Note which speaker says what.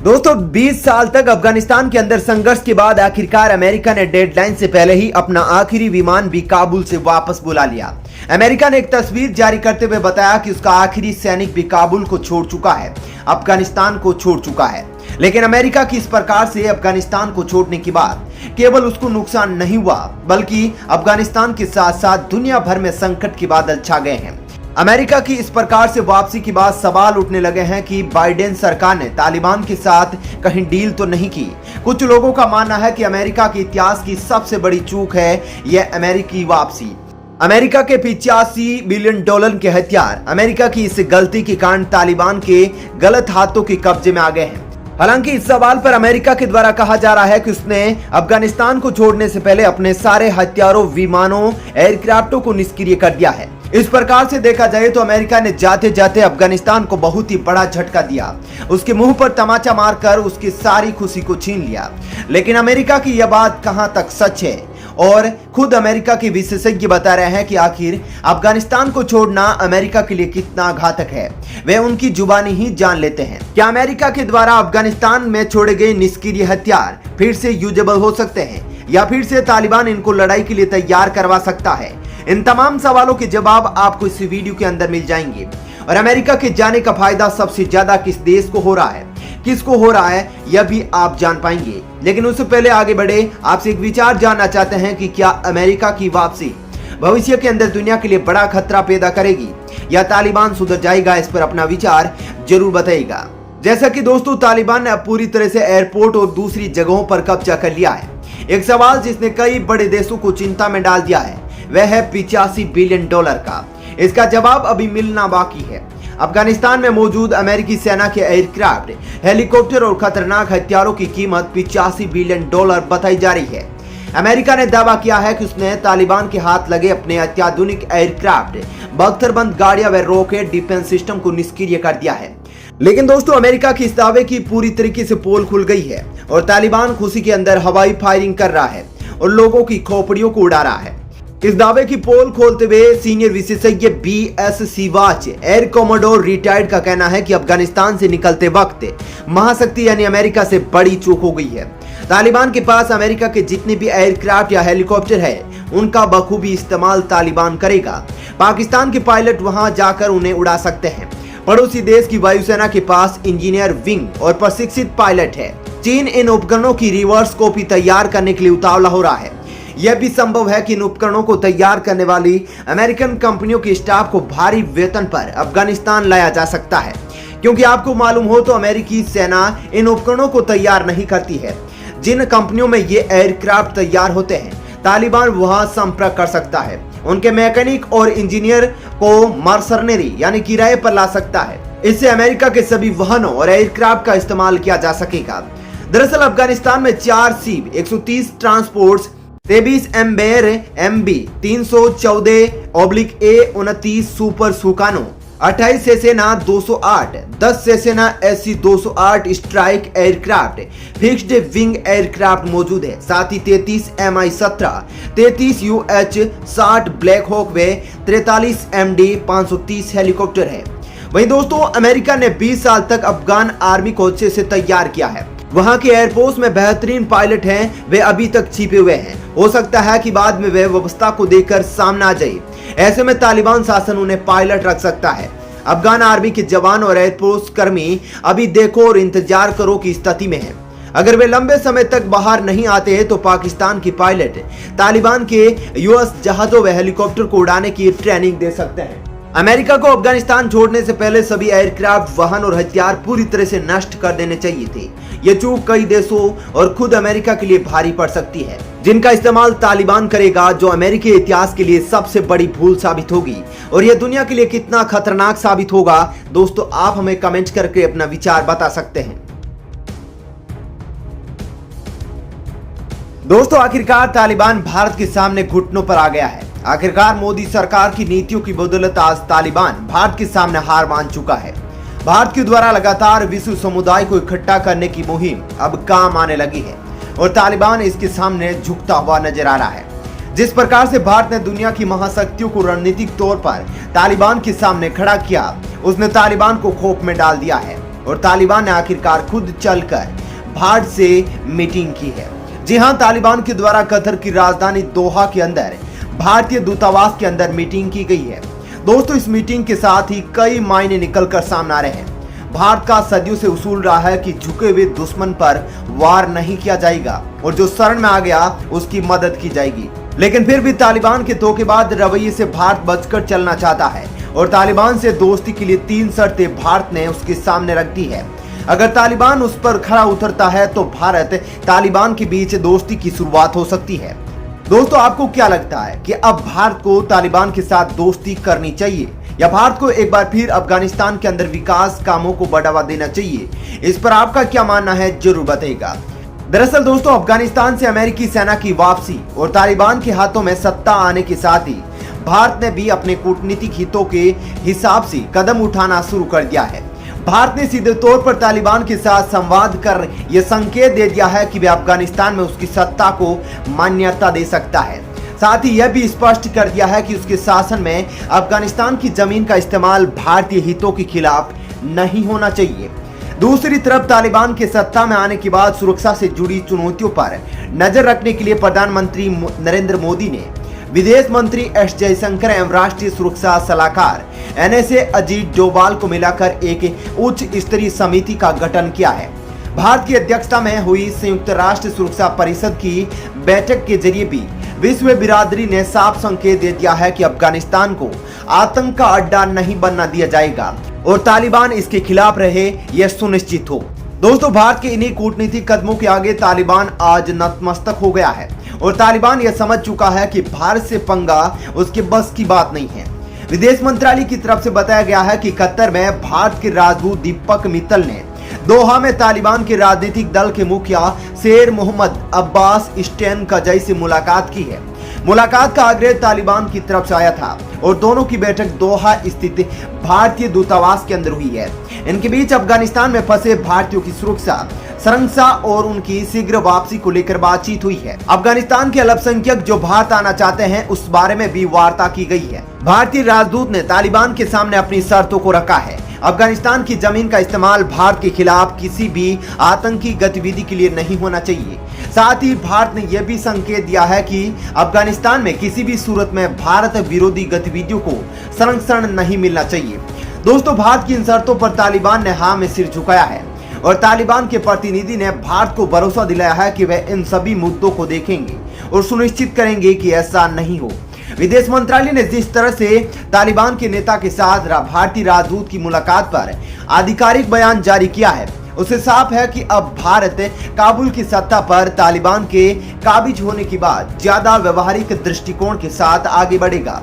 Speaker 1: दोस्तों 20 साल तक अफगानिस्तान के अंदर संघर्ष के बाद आखिरकार अमेरिका ने डेडलाइन से पहले ही अपना आखिरी विमान भी काबुल से वापस बुला लिया। अमेरिका ने एक तस्वीर जारी करते हुए बताया कि उसका आखिरी सैनिक भी काबुल को छोड़ चुका है, अफगानिस्तान को छोड़ चुका है। लेकिन अमेरिका की इस प्रकार से अफगानिस्तान को छोड़ने के बाद केवल उसको नुकसान नहीं हुआ, बल्कि अफगानिस्तान के साथ साथ दुनिया भर में संकट के बादल छा गए हैं। अमेरिका की इस प्रकार से वापसी के बाद सवाल उठने लगे हैं कि बाइडेन सरकार ने तालिबान के साथ कहीं डील तो नहीं की। कुछ लोगों का मानना है कि अमेरिका के इतिहास की सबसे बड़ी चूक है यह अमेरिकी वापसी। अमेरिका के 85 बिलियन डॉलर के हथियार अमेरिका की इस गलती के कारण तालिबान के गलत हाथों के कब्जे में आ गए हैं। हालांकि इस सवाल पर अमेरिका के द्वारा कहा जा रहा है कि उसने अफगानिस्तान को छोड़ने से पहले अपने सारे हथियारों, विमानों, एयरक्राफ्टों को निष्क्रिय कर दिया है। इस प्रकार से देखा जाए तो अमेरिका ने जाते जाते अफगानिस्तान को बहुत ही बड़ा झटका दिया, उसके मुंह पर तमाचा मारकर उसकी सारी खुशी को छीन लिया। लेकिन अमेरिका की यह बात कहां तक सच है, और खुद अमेरिका के विशेषज्ञ बता रहे हैं कि आखिर अफगानिस्तान को छोड़ना अमेरिका के लिए कितना घातक है, वे उनकी जुबानी ही जान लेते हैं। क्या अमेरिका के द्वारा अफगानिस्तान में छोड़े गए निष्क्रिय हथियार फिर से यूजेबल हो सकते हैं, या फिर से तालिबान इनको लड़ाई के लिए तैयार करवा सकता है? इन तमाम सवालों के जवाब आपको इस वीडियो के अंदर मिल जाएंगे। और अमेरिका के जाने का फायदा सबसे ज्यादा किस देश को हो रहा है, किसको हो रहा है, यह भी आप जान पाएंगे। लेकिन उससे पहले आगे बढ़े, आपसे एक विचार जानना चाहते हैं कि क्या अमेरिका की वापसी भविष्य के अंदर दुनिया के लिए बड़ा खतरा पैदा करेगी, या तालिबान सुधर जाएगा? इस पर अपना विचार जरूर बताइएगा। जैसा कि दोस्तों, तालिबान ने अब पूरी तरह से एयरपोर्ट और दूसरी जगहों पर कब्जा कर लिया है। एक सवाल जिसने कई बड़े देशों को चिंता में डाल दिया है, वह है 85 बिलियन डॉलर का। इसका जवाब अभी मिलना बाकी है। अफगानिस्तान में मौजूद अमेरिकी सेना के एयरक्राफ्ट, हेलीकॉप्टर और खतरनाक हथियारों की कीमत 85 बिलियन डॉलर बताई जा रही है। अमेरिका ने दावा किया है कि उसने तालिबान के हाथ लगे अपने अत्याधुनिक एयरक्राफ्ट, बख्तरबंद गाड़ियां व रॉकेट डिफेंस सिस्टम को निष्क्रिय कर दिया है। लेकिन दोस्तों, अमेरिका की इस दावे की पूरी तरीके से पोल खुल गई है और तालिबान खुशी के अंदर हवाई फायरिंग कर रहा है और लोगों की खोपड़ियों को उड़ा रहा है। इस दावे की पोल खोलते हुए सीनियर विशेषज्ञ BS Siwach, air commodore retired का कहना है कि अफगानिस्तान से निकलते वक्त महाशक्ति यानी अमेरिका से बड़ी चूक हो गई है। तालिबान के पास अमेरिका के जितने भी एयरक्राफ्ट या हेलीकॉप्टर है, उनका बखूबी इस्तेमाल तालिबान करेगा। पाकिस्तान के पायलट वहां जाकर उन्हें उड़ा सकते हैं। पड़ोसी देश की वायुसेना के पास इंजीनियर, विंग और प्रशिक्षित पायलट है। चीन इन उपकरणों की रिवर्स कॉपी तैयार करने के लिए उतावला हो रहा है। यह भी संभव है कि इन उपकरणों को तैयार करने वाली अमेरिकन कंपनियों के स्टाफ को भारी वेतन पर अफगानिस्तान लाया जा सकता है, क्योंकि आपको मालूम हो तो अमेरिकी सेना इन उपकरणों को तैयार नहीं करती है। जिन कंपनियों में ये एयरक्राफ्ट तैयार होते हैं, तालिबान वहां संपर्क कर सकता है, उनके मैकेनिक और इंजीनियर को मर्सनरी यानी किराए पर ला सकता है। इससे अमेरिका के सभी वाहनों और एयरक्राफ्ट का इस्तेमाल किया जा सकेगा। दरअसल अफगानिस्तान में 4 C 130 transports, 23 Embraer MB 314/A29 super Tucano, 28 Cessna 208, 10 Cessna SC 208 strike aircraft, fixed wing aircraft मौजूद है। साथ ही 33 MI-17, 33 UH-60 ब्लैक हॉक व 43 MD 530 हेलीकॉप्टर है। वहीं दोस्तों, अमेरिका ने 20 साल तक अफगान आर्मी को अच्छे से तैयार किया है। वहां के एयरफोर्स में बेहतरीन पायलट हैं, वे अभी तक छिपे हुए हैं। हो सकता है कि बाद में वे व्यवस्था को देखकर सामने आ जाए। ऐसे में तालिबान शासन उन्हें पायलट रख सकता है। अफगान आर्मी के जवान और एयरफोर्स कर्मी अभी देखो और इंतजार करो की स्थिति में हैं। अगर वे लंबे समय तक बाहर नहीं आते हैं तो पाकिस्तान के पायलट तालिबान के US जहाजों व हेलीकॉप्टर को उड़ाने की ट्रेनिंग दे सकते हैं। अमेरिका को अफगानिस्तान छोड़ने से पहले सभी एयरक्राफ्ट, वाहन और हथियार पूरी तरह से नष्ट कर देने चाहिए थे। ये चूक कई देशों और खुद अमेरिका के लिए भारी पड़ सकती है, जिनका इस्तेमाल तालिबान करेगा, जो अमेरिकी इतिहास के लिए सबसे बड़ी भूल साबित होगी। और यह दुनिया के लिए कितना खतरनाक साबित होगा, दोस्तों आप हमें कमेंट करके अपना विचार बता सकते हैं। दोस्तों, आखिरकार तालिबान भारत के सामने घुटनों पर आ गया है। आखिरकार मोदी सरकार की नीतियों की बदौलत आज तालिबान भारत के सामने हार मान चुका है। भारत के द्वारा लगातार विश्व समुदाय को इकट्ठा करने की मुहिम अब काम आने लगी है और तालिबान इसके सामने झुकता हुआ नजर आ रहा है। जिस प्रकार से भारत ने दुनिया की महाशक्तियों को रणनीतिक तौर पर तालिबान के सामने खड़ा किया, उसने तालिबान को खौफ में डाल दिया है। और तालिबान ने आखिरकार खुद चलकर भारत से मीटिंग की है। जी हां, तालिबान के द्वारा कतर की राजधानी दोहा के अंदर भारतीय दूतावास के अंदर मीटिंग की गई है। दोस्तों, इस मीटिंग के साथ ही कई मायने निकलकर सामने आ रहे हैं। भारत का सदियों से उसूल रहा है कि झुके हुए दुश्मन पर वार नहीं किया जाएगा और जो शरण में आ गया उसकी मदद की जाएगी। लेकिन फिर भी तालिबान के धोखेबाज रवैये से भारत बचकर चलना चाहता है और तालिबान से दोस्ती के लिए 3 शर्तें भारत ने उसके सामने रख दी है। अगर तालिबान उस पर खरा उतरता है तो भारत तालिबान के बीच दोस्ती की शुरुआत हो सकती है। दोस्तों, आपको क्या लगता है कि अब भारत को तालिबान के साथ दोस्ती करनी चाहिए या भारत को एक बार फिर अफगानिस्तान के अंदर विकास कामों को बढ़ावा देना चाहिए? इस पर आपका क्या मानना है, जरूर बताइएगा। दरअसल दोस्तों, अफगानिस्तान से अमेरिकी सेना की वापसी और तालिबान के हाथों में सत्ता आने के साथ ही भारत ने भी अपने कूटनीतिक हितों के हिसाब से कदम उठाना शुरू कर दिया है। भारत ने सीधे तौर पर तालिबान के साथ संवाद कर यह संकेत दे दिया है कि वह अफगानिस्तान में उसकी सत्ता को मान्यता दे सकता है। साथ ही यह भी स्पष्ट कर दिया है कि उसके शासन में अफगानिस्तान की जमीन का इस्तेमाल भारतीय हितों के खिलाफ नहीं होना चाहिए। दूसरी तरफ तालिबान के सत्ता में आने के बाद सुरक्षा से जुड़ी चुनौतियों पर नजर रखने के लिए प्रधानमंत्री नरेंद्र मोदी ने विदेश मंत्री एस जयशंकर एवं राष्ट्रीय सुरक्षा सलाहकार NSA अजीत डोभाल को मिलाकर एक उच्च स्तरीय समिति का गठन किया है। भारत की अध्यक्षता में हुई संयुक्त राष्ट्र सुरक्षा परिषद की बैठक के जरिए भी विश्व बिरादरी ने साफ संकेत दे दिया है कि अफगानिस्तान को आतंक का अड्डा नहीं बनना दिया जाएगा और तालिबान इसके खिलाफ रहे, यह सुनिश्चित हो। दोस्तों, भारत के इन्हीं कूटनीतिक कदमों के आगे तालिबान आज नतमस्तक हो गया है और तालिबान यह समझ चुका है कि भारत से पंगा उसके बस की बात नहीं है। विदेश मंत्रालय की तरफ से बताया गया है कि कतर में भारत के राजदूत दीपक मित्तल ने दोहा में तालिबान के राजनीतिक दल के मुखिया शेर मोहम्मद अब्बास इश्तेनकजई से मुलाकात की है। मुलाकात का आग्रह तालिबान की तरफ से आया था और दोनों की बैठक दोहा स्थित भारतीय दूतावास के अंदर हुई है। इनके बीच अफगानिस्तान में फंसे भारतीयों की सुरक्षा, संरक्षा और उनकी शीघ्र वापसी को लेकर बातचीत हुई है। अफगानिस्तान के अल्पसंख्यक जो भारत आना चाहते हैं उस बारे में भी वार्ता की गई है। भारतीय राजदूत ने तालिबान के सामने अपनी शर्तों को रखा है। अफगानिस्तान की जमीन का इस्तेमाल भारत के खिलाफ किसी भी आतंकी गतिविधि के लिए नहीं होना चाहिए। साथ ही भारत ने यह भी संकेत दिया है कि अफगानिस्तान में किसी भी सूरत में भारत विरोधी गतिविधियों को संरक्षण नहीं मिलना चाहिए। दोस्तों, भारत की इन शर्तों पर तालिबान ने हाँ में सिर झुकाया है और तालिबान के प्रतिनिधि ने भारत को भरोसा दिलाया है कि वह इन सभी मुद्दों को देखेंगे और सुनिश्चित करेंगे कि ऐसा नहीं हो। विदेश मंत्रालय ने जिस तरह से तालिबान के नेता के साथ भारतीय राजदूत की मुलाकात पर आधिकारिक बयान जारी किया है, उससे साफ है कि अब भारत काबुल की सत्ता पर तालिबान के काबिज होने के बाद ज्यादा व्यवहारिक दृष्टिकोण के साथ आगे बढ़ेगा।